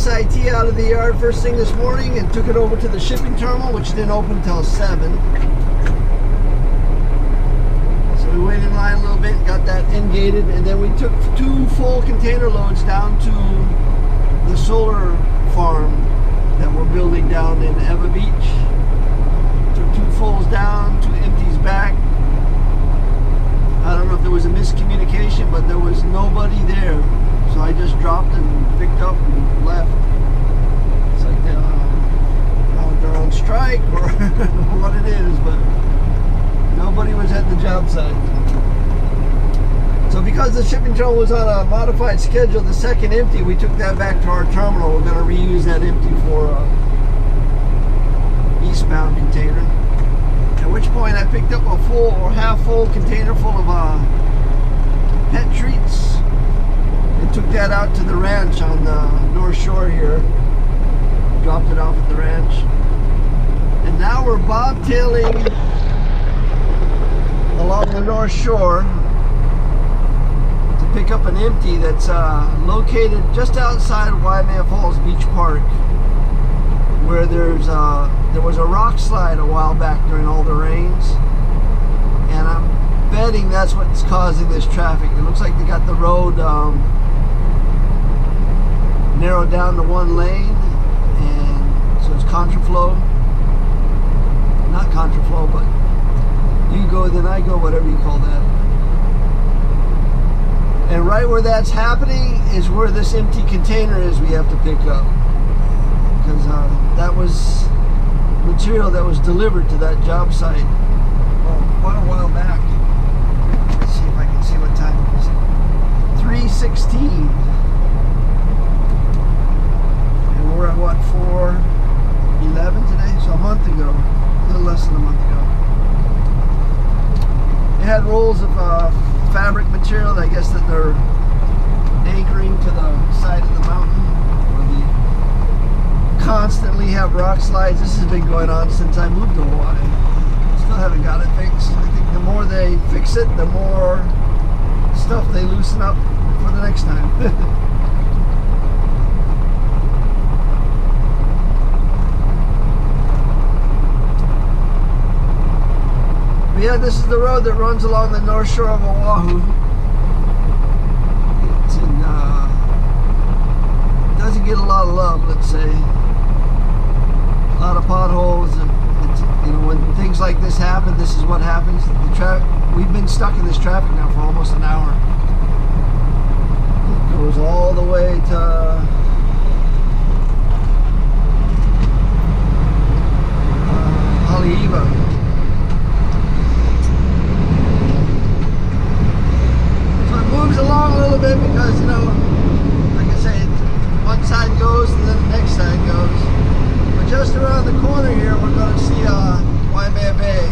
SIT out of the yard first thing this morning and took it over to the shipping terminal, which didn't open until 7. So we waited in line a little bit, got that end gated, and then we took 2 full container loads down to the solar farm that we're building down in Eva Beach. Took 2 fulls down, 2 empties back. I don't know if there was a miscommunication, but there was nobody there. So I just dropped and picked up and left. It's like they're on strike or what it is, but nobody was at the job site. So because the shipping terminal was on a modified schedule, the second empty, we took that back to our terminal. We're going to reuse that empty for eastbound container. At which point I picked up a full or half full container full of pet treats. Took that out to the ranch on the North Shore here. Dropped it off at the ranch. And now we're bobtailing along the North Shore to pick up an empty that's located just outside Waimea Falls Beach Park, where there was a rock slide a while back during all the rains. And I'm betting that's what's causing this traffic. It looks like they got the road narrowed down to 1 lane, and so it's contraflow. Not contraflow, but you go then I go, whatever you call that. And right where that's happening is where this empty container is we have to pick up, because that was material that was delivered to that job site quite a while back. Let's see if I can see what time it is. 3:16. We're at what, 4:11 today? So a month ago, a little less than a month ago. They had rolls of fabric material, I guess, that they're anchoring to the side of the mountain, where they constantly have rock slides. This has been going on since I moved to Hawaii. Still haven't got it fixed. I think the more they fix it, the more stuff they loosen up for the next time. Yeah, this is the road that runs along the North Shore of Oahu. It's doesn't get a lot of love, let's say. A lot of potholes, and when things like this happen, this is what happens. We've been stuck in this traffic now for almost an hour. It goes all the way to Haleiwa. Moves along a little bit because, like I say, one side goes and then the next side goes. But just around the corner here, we're going to see Waimea Bay.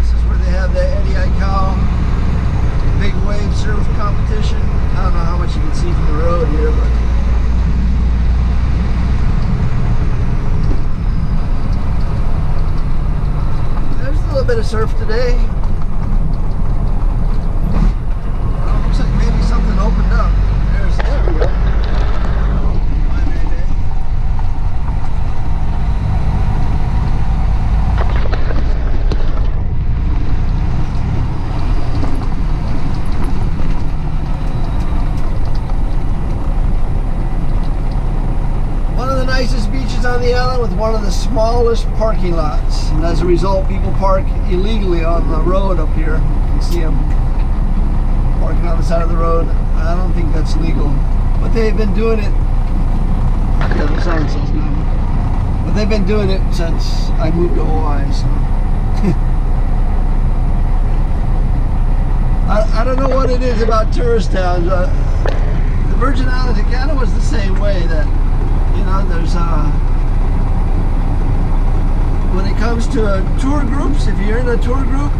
This is where they have the Eddie Aikau big wave surf competition. I don't know how much you can see from the road here, but there's a little bit of surf today. Something opened up. There we go. one of the smallest parking lots, and as a result, people park illegally on the road up here. You can see them parking on the side of the road. I don't think that's legal, but they've been doing it. Yeah, the sign says no, but they've been doing it since I moved to Hawaii. So. I don't know what it is about tourist towns. The Virgin Islands, it kind of was the same way. That, you know, there's when it comes to tour groups, if you're in a tour group,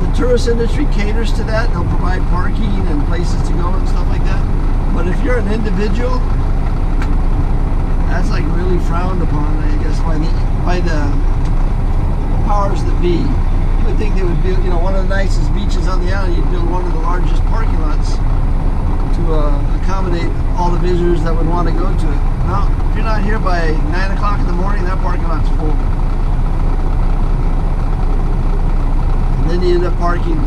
the tourist industry caters to that. They'll provide parking and places to go and stuff like that. But if you're an individual, that's like really frowned upon, I guess, by the powers that be. You would think they would build, you know, one of the nicest beaches on the island. You'd build one of the largest parking lots to accommodate all the visitors that would want to go to it. Now, if you're not here by 9 o'clock in the morning, that parking lot's full. And then you end up parking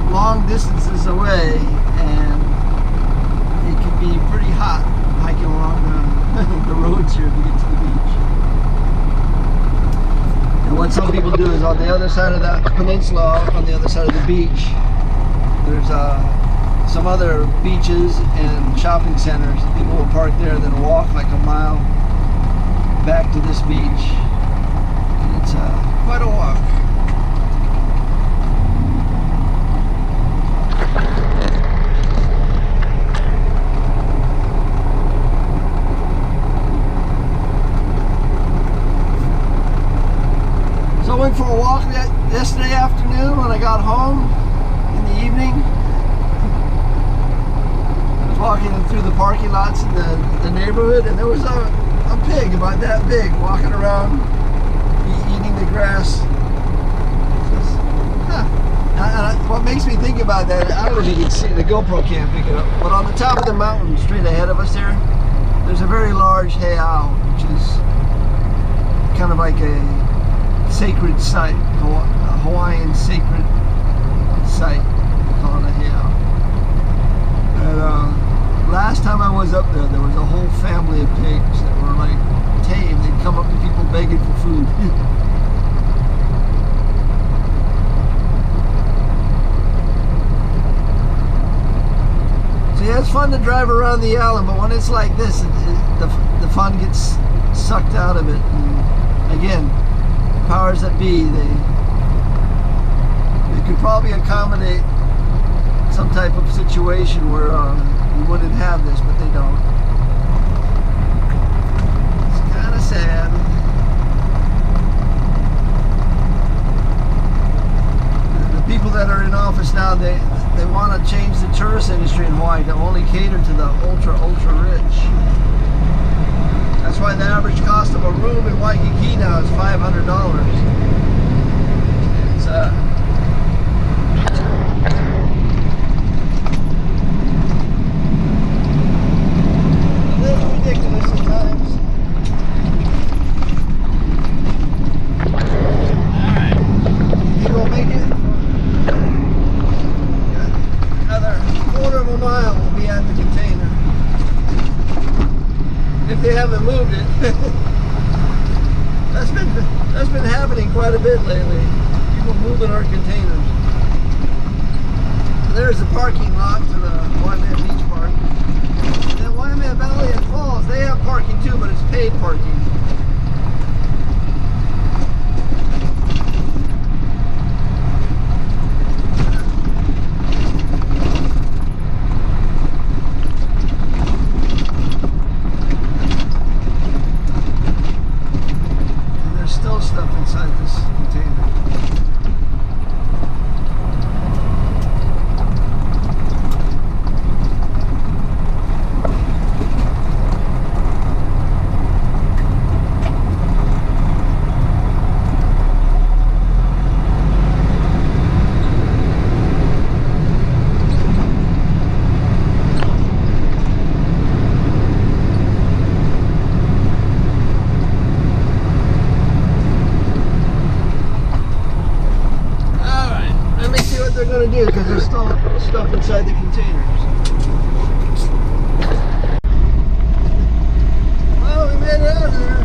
long distances away, and it can be pretty hot hiking along the roads here to get to the beach. And what some people do is on the other side of that peninsula, on the other side of the beach, there's some other beaches and shopping centers. People will park there and then walk like a mile back to this beach. And it's quite a walk. So I went for a walk yesterday afternoon when I got home in the evening. I was walking through the parking lots in the neighborhood, and there was a pig about that big walking around eating the grass. What makes me think about that, I don't know if you can see, the GoPro can't pick it up, but on the top of the mountain straight ahead of us there's a very large heiau, which is kind of like a sacred site, a Hawaiian sacred site. We call it a heiau. And last time I was up there was a whole family of pigs that were like tame. They'd come up to people begging for food. So yeah, it's fun to drive around the island, but when it's like this, the fun gets sucked out of it. And again, powers that be, they could probably accommodate some type of situation where you wouldn't have this, but they don't. It's kind of sad. The people that are in office now, they want to change the tourist industry in Hawaii to only cater to the ultra rich. That's why the average cost of a room in Waikiki now is $500. It's a little ridiculous sometimes. Alright, you gonna make it? Another quarter of a mile will be at the container. If they haven't moved it. That's been happening quite a bit lately. People moving our containers. So there's the parking lot to the Waimea Beach Park. And then Waimea Valley and Falls, they have parking too, but it's paid parking. Do because there's still stuff inside the containers. Well, we made it out of there.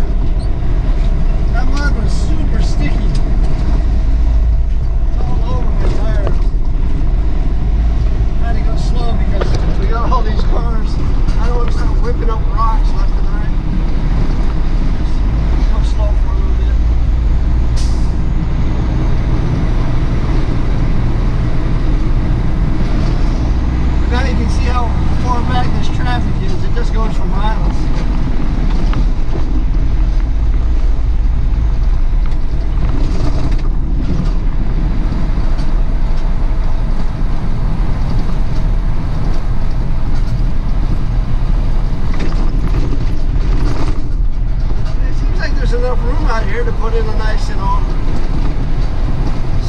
a nice,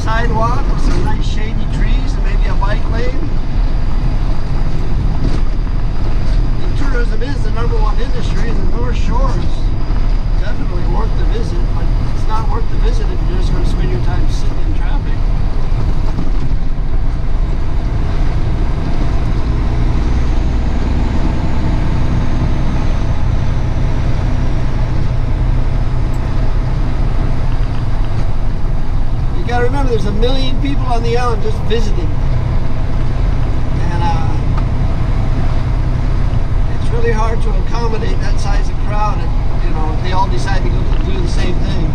sidewalk with some nice shady trees and maybe a bike lane. And tourism is the #1 industry, and the North Shore is definitely worth the visit, but it's not worth the visit if you're just going to spend your time sitting in traffic. You got to remember, there's 1 million people on the island just visiting, and it's really hard to accommodate that size of crowd. If they all decide to go do the same thing.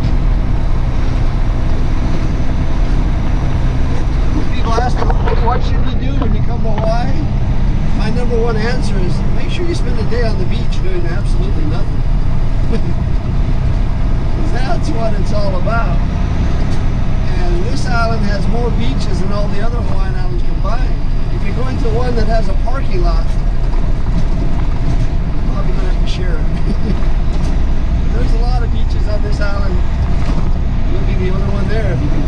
When people ask me, what should you do when you come to Hawaii? My #1 answer is, make sure you spend a day on the beach doing absolutely nothing. Because that's what it's all about. And this island has more beaches than all the other Hawaiian islands combined. If you're going to one that has a parking lot, you're probably going to have to share it. There's a lot of beaches on this island. You'll be the only one there if you can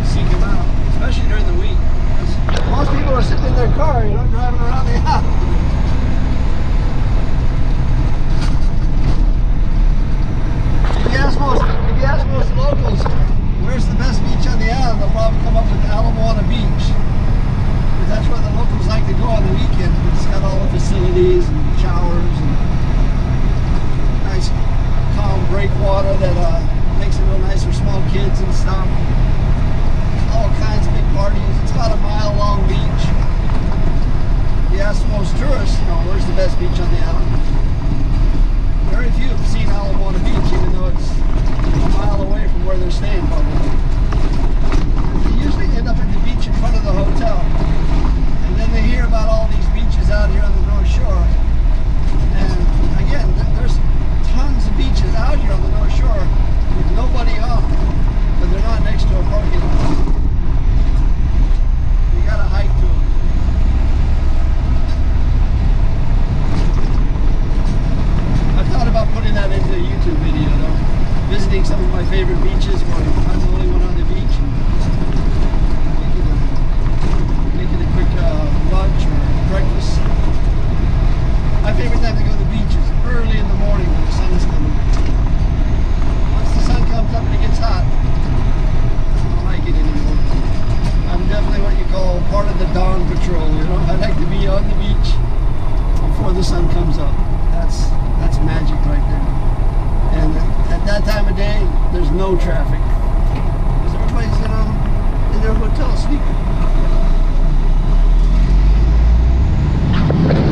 seek them out, especially during the week. Most people are sitting in their car, driving around the island. If you ask most locals, where's the best beach on the island, they'll probably come up with Alamoana Beach. Because that's where the locals like to go on the weekend. It's got all the facilities and showers and nice calm breakwater that makes it real nice for small kids and stuff. All kinds of big parties. It's about a mile-long beach. If you ask most tourists, where's the best beach on the island? Very few have seen Alamoana Beach, even though it's a mile away from where they're staying probably. They usually end up at the beach in front of the hotel. And then they hear about all these beaches out here on the North Shore. And again, there's tons of beaches out here on the North Shore with nobody on them, but they're not next to a parking lot. You gotta hike to them. I thought about putting that into a YouTube video though. Visiting some of my favorite beaches, going, I'm the only one on the beach, and making a quick lunch or breakfast. My favorite time to go to the beach is early in the morning when the sun is coming. Once the sun comes up and it gets hot, I don't like it anymore. I'm definitely what you call part of the dawn patrol, I like to be on the beach before the sun comes up. That's magic right there. And at that time of day, there's no traffic. Because everybody's in their hotel sleeping.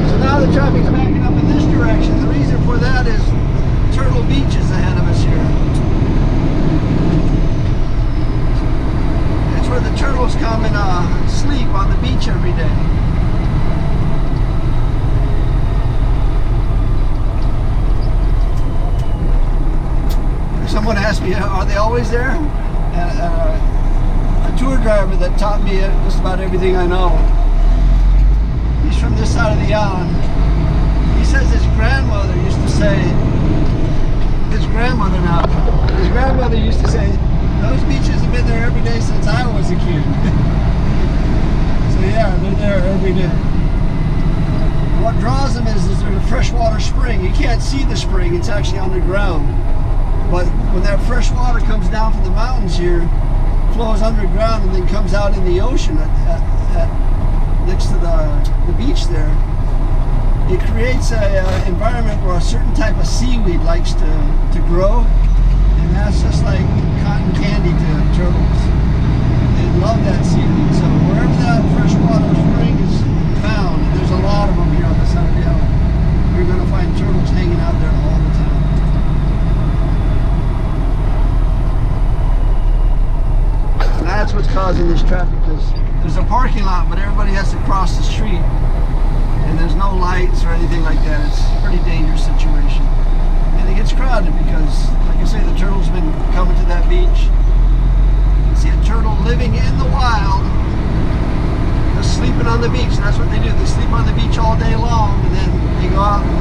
So now the traffic's backing up in this direction. The reason for that is Turtle Beach is ahead of us here. It's where the turtles come and sleep on the beach every day. Someone asked me, are they always there? And a tour driver that taught me just about everything I know, he's from this side of the island. He says his grandmother used to say, his grandmother used to say, those beaches have been there every day since I was a kid. So yeah, they're there every day. What draws them is there's a freshwater spring. You can't see the spring, it's actually underground. But when that fresh water comes down from the mountains here, flows underground and then comes out in the ocean next to the beach there, it creates an environment where a certain type of seaweed likes to grow, and that's just like cotton candy to turtles. They love that seaweed. So wherever that freshwater spring is found, there's a lot of them here on the side of the island, you're going to find turtles hanging out there all the time. And that's what's causing this traffic, because there's a parking lot, but everybody has to cross the street, and there's no lights or anything like that. It's a pretty dangerous situation. And it gets crowded because, like I say, the turtles been coming to that beach. You can see a turtle living in the wild, just sleeping on the beach. And that's what they do. They sleep on the beach all day long, and then they go out and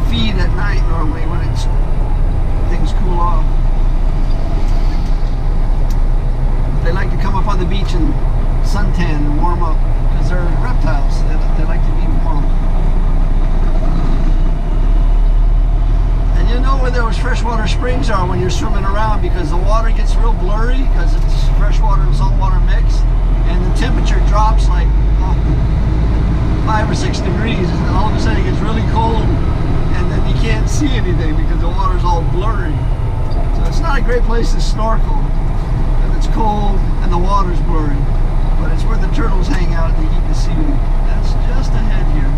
feed at night normally when things cool off. freshwater springs are when you're swimming around, because the water gets real blurry because it's freshwater and saltwater mix, and the temperature drops like 5 or 6 degrees, and all of a sudden it gets really cold, and then you can't see anything because the water's all blurry. So it's not a great place to snorkel if it's cold and the water's blurry, but it's where the turtles hang out and they eat the seaweed. That's just ahead here.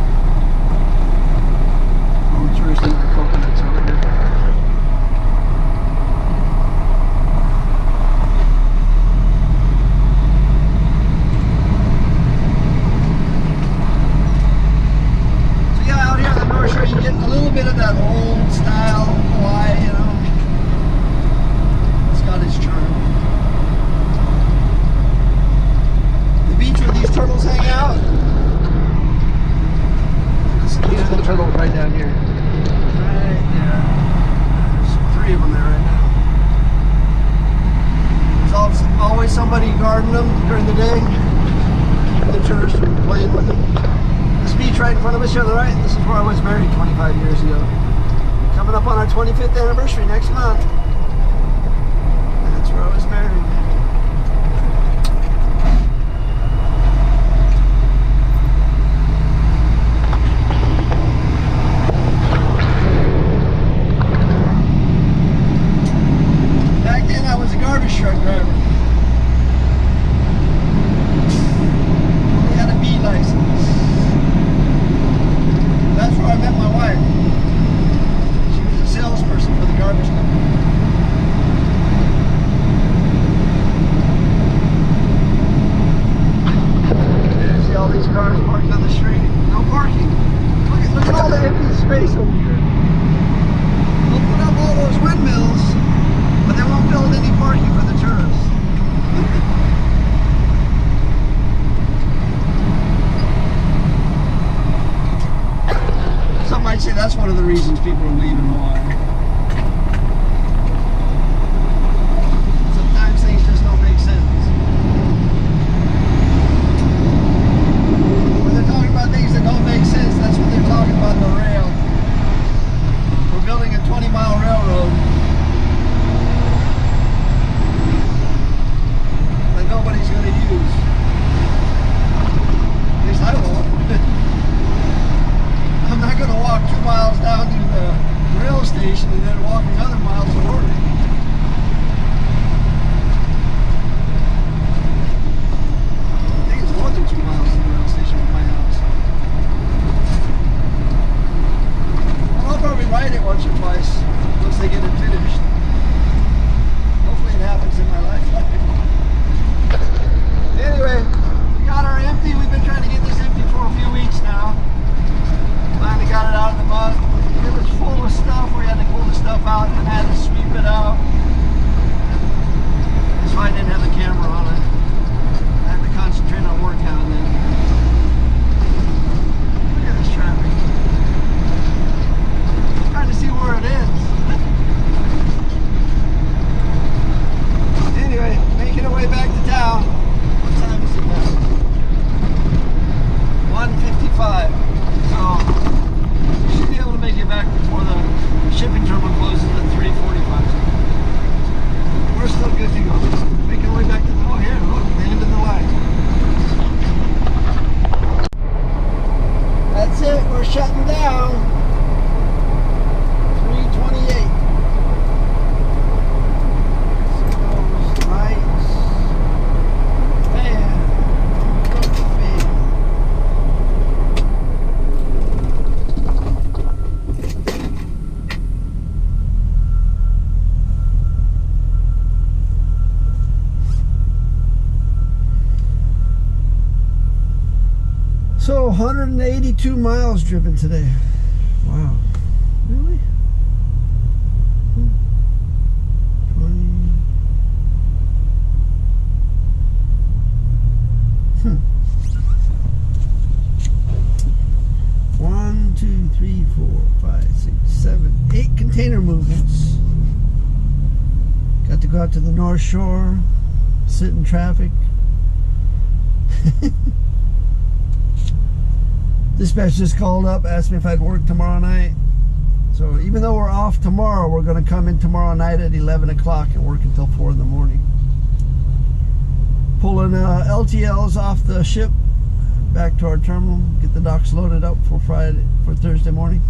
Oh, it's roasting the coconuts over here. You get a little bit of that old style Hawaii, you know. It's got its charm. The beach where these turtles hang out. These are the turtles right down here. Right there. There's 3 of them there right now. There's always somebody guarding them during the day, keeping the tourists from playing with them. This beach right in front of us here on the right, this is where I was married 25 years ago. Coming up on our 25th anniversary next month. That's where I was married. Back then I was a garbage truck driver. Only had a B license. That's where I met my wife. She was a salesperson for the garbage company. See all these cars parked on the street? No parking. Look at all the empty space over here. They'll put up all those windmills, but they won't build any parking for the tourists. Some might say that's one of the reasons people are leaving Hawaii. Sometimes things just don't make sense. When they're talking about things that don't make sense, that's what they're talking about the rail. We're building a 20-mile railroad that nobody's going to use. At least I won't. I'm not going to walk 2 miles down to the rail station and then walk another mile to work. I think it's more than 2 miles to the rail station from my house. Well, I'll probably ride it once or twice once they get it finished. Hopefully it happens in my lifetime. Anyway, we got our empty. We've been trying to get this empty for a few weeks now. Finally got it out of the mud. It was full of stuff. We had to pull the stuff out and had to sweep it out. That's why I didn't have the camera on it. I had to concentrate on work now and then. Look at this traffic. I'm trying to see where it is. Anyway, making our way back to town. What time is it now? 1:55. So, we should be able to make it back before the shipping terminal closes at 3:45. We're still good to go. Making our way back to the, oh here, look, the end of the line. That's it, we're shutting down. 3:28. Those lights. Fan. So 182 miles driven today. Wow. Really? 20. 1, 2, 3, 4, 5, 6, 7, 8 container movements. Got to go out to the North Shore, sit in traffic. Dispatch just called up, asked me if I'd work tomorrow night. So even though we're off tomorrow, we're going to come in tomorrow night at 11 o'clock and work until 4 in the morning. Pulling LTLs off the ship back to our terminal, get the docks loaded up for Thursday morning.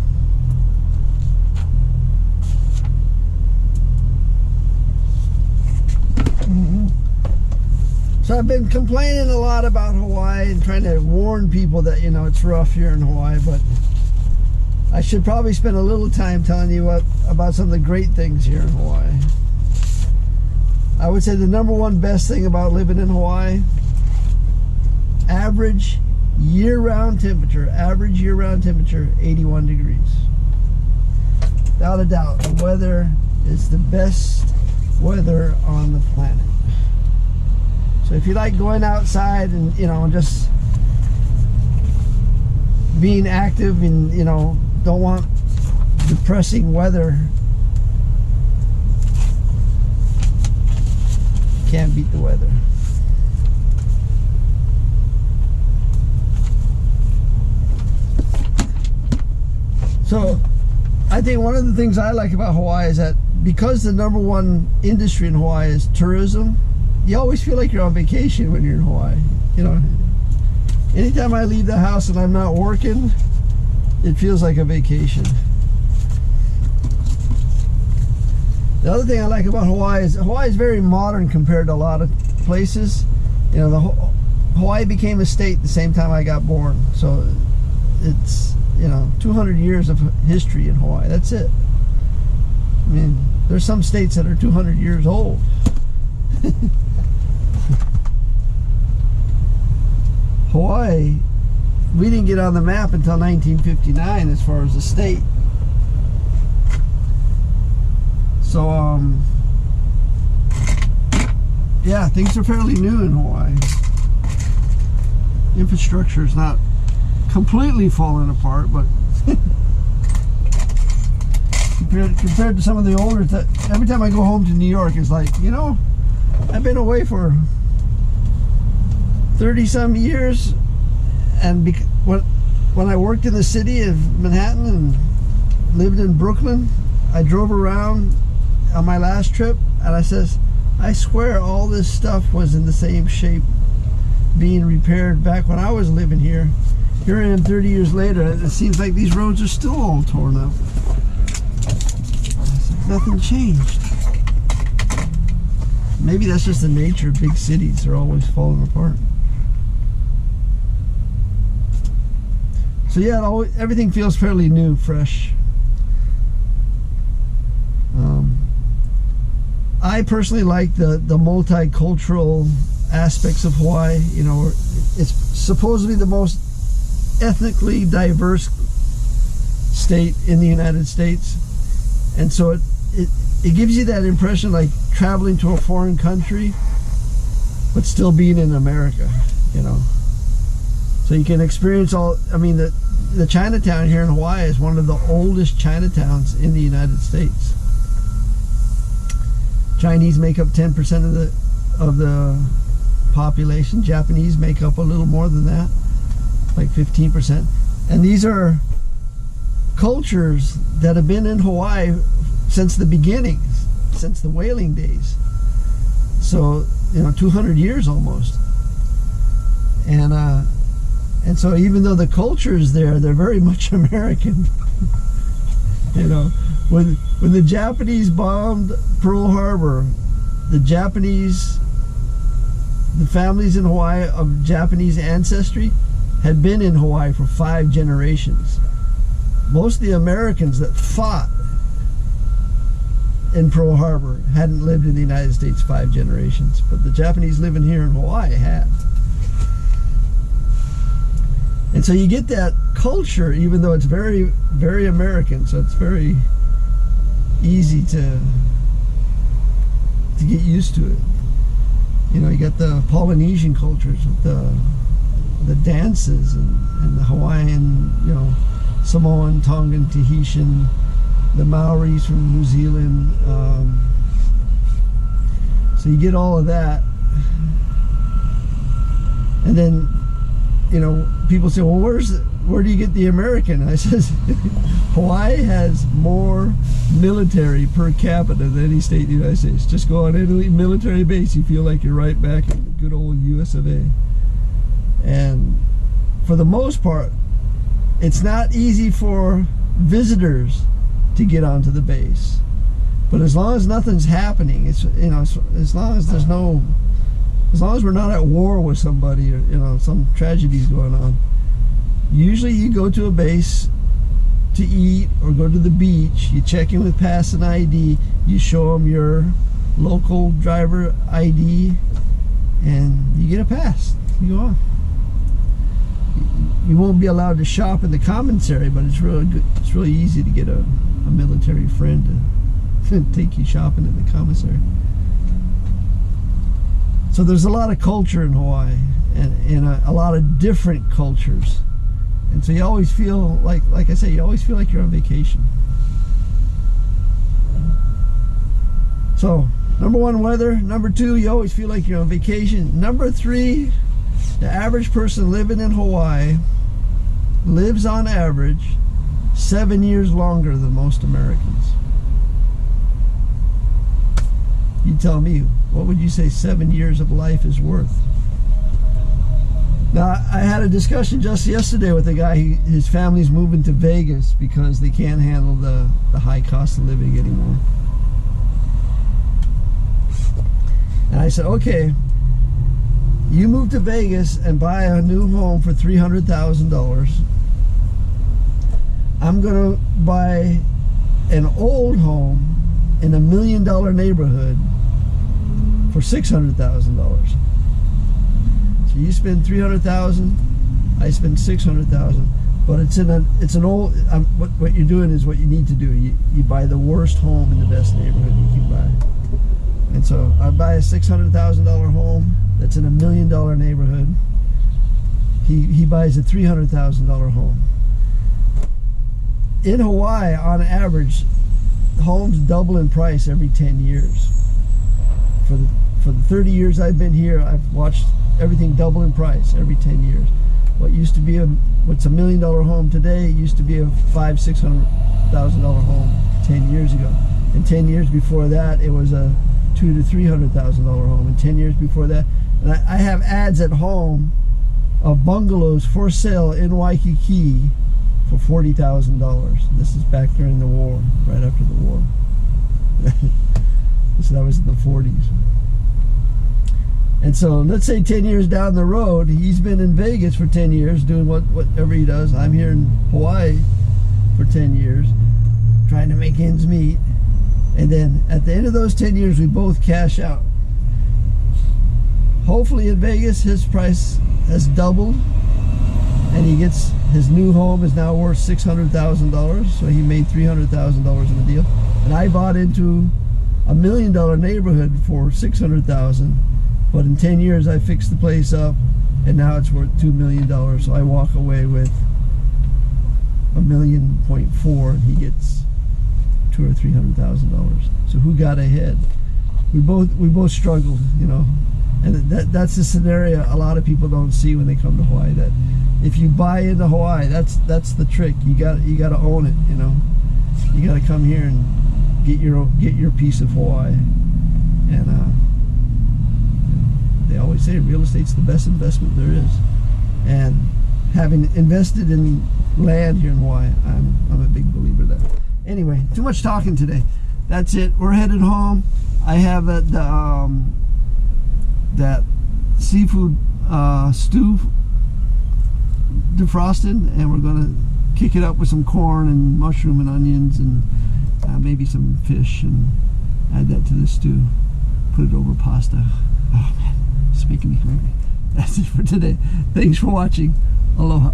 So I've been complaining a lot about Hawaii and trying to warn people that, you know, it's rough here in Hawaii, but I should probably spend a little time telling you about some of the great things here in Hawaii. I would say the number one best thing about living in Hawaii, average year-round temperature, 81 degrees. Without a doubt, the weather is the best weather on the planet. So if you like going outside and, you know, just being active and, you know, don't want depressing weather, can't beat the weather. So I think one of the things I like about Hawaii is that because the number one industry in Hawaii is tourism, you always feel like you're on vacation when you're in Hawaii. You know, anytime I leave the house and I'm not working, it feels like a vacation. The other thing I like about Hawaii is very modern compared to a lot of places. You know, Hawaii became a state the same time I got born. So it's, you know, 200 years of history in Hawaii. That's it. I mean, there's some states that are 200 years old. Hawaii, we didn't get on the map until 1959 as far as the state. So, yeah, things are fairly new in Hawaii. Infrastructure is not completely falling apart, but compared to some of the older, every time I go home to New York, it's like, you know, I've been away for 30-some years, and when I worked in the city of Manhattan and lived in Brooklyn, I drove around on my last trip, and I says, I swear all this stuff was in the same shape, being repaired back when I was living here. Here I am 30 years later, and it seems like these roads are still all torn up. Nothing changed. Maybe that's just the nature of big cities. They're always falling apart. So yeah, everything feels fairly new, fresh. I personally like the multicultural aspects of Hawaii. You know, it's supposedly the most ethnically diverse state in the United States, and so it gives you that impression like traveling to a foreign country but still being in America, you know. So you can experience I mean, the Chinatown here in Hawaii is one of the oldest Chinatowns in the United States. Chinese make up 10% of the population. Japanese make up a little more than that, like 15%. And these are cultures that have been in Hawaii since the beginnings, since the whaling days. So, you know, 200 years almost. And so even though the culture is there, they're very much American. You know, when the Japanese bombed Pearl Harbor, the families in Hawaii of Japanese ancestry had been in Hawaii for 5 generations. Most of the Americans that fought in Pearl Harbor hadn't lived in the United States 5 generations, but the Japanese living here in Hawaii had. And so you get that culture, even though it's very, very American, so it's very easy to get used to it. You know, you got the Polynesian cultures with the dances and the Hawaiian, you know, Samoan, Tongan, Tahitian, the Maoris from New Zealand. So you get all of that. And then, you know, people say, well, where do you get the American? I says, Hawaii has more military per capita than any state in the United States. Just go on any military base, you feel like you're right back in the good old US of A. And for the most part, it's not easy for visitors to get onto the base. But as long as nothing's happening, it's, you know, as long as there's no, as long as we're not at war with somebody, or, you know, some tragedies going on, usually you go to a base to eat or go to the beach, you check in with pass and ID, you show them your local driver ID, and you get a pass. You go on. You won't be allowed to shop in the commissary, but it's really good. It's really easy to get a military friend to take you shopping in the commissary. So there's a lot of culture in Hawaii, and a lot of different cultures. And so you always feel like I say, you always feel like you're on vacation. So, number one, weather. Number two, you always feel like you're on vacation. Number three, the average person living in Hawaii lives on average 7 years longer than most Americans. You tell me, what would you say 7 years of life is worth? Now, I had a discussion just yesterday with a guy. His family's moving to Vegas because they can't handle the high cost of living anymore. And I said, okay, you move to Vegas and buy a new home for $300,000. I'm gonna buy an old home in $1 million neighborhood for $600,000. So you spend $300,000, I spend $600,000, but it's an old. What you're doing is what you need to do. You buy the worst home in the best neighborhood you can buy. And so I buy a $600,000 home that's in $1 million neighborhood. He buys a $300,000 home. In Hawaii, on average, homes double in price every 10 years. For the 30 years I've been here, I've watched everything double in price every 10 years. What's $1 million home today used to be a $500,000-$600,000 home 10 years ago. And 10 years before that, it was a $200,000 to $300,000 home. And 10 years before that, and I have ads at home of bungalows for sale in Waikiki for $40,000. This is back during the war, right after the war. So that was in the 40s. And so let's say 10 years down the road, he's been in Vegas for 10 years doing whatever he does. I'm here in Hawaii for 10 years trying to make ends meet. And then at the end of those 10 years, we both cash out. Hopefully in Vegas, his price has doubled, and he gets his new home is now worth $600,000. So he made $300,000 in the deal. And I bought into $1 million neighborhood for $600,000. But in 10 years, I fixed the place up, and now it's worth $2 million. So I walk away with $1.4 million, and he gets $200,000 or $300,000. So who got ahead? We both struggled, you know. And that's the scenario a lot of people don't see when they come to Hawaii. That if you buy into Hawaii, that's the trick. You got to own it, you know. You got to come here and get your piece of Hawaii. And they always say real estate's the best investment there is. And having invested in land here in Hawaii, I'm a big believer of that. Anyway, too much talking today. That's it. We're headed home. I have that seafood stew defrosted, and we're gonna kick it up with some corn and mushroom and onions and maybe some fish, and add that to the stew. Put it over pasta. Oh man, it's making me hungry. That's it for today. Thanks for watching. Aloha.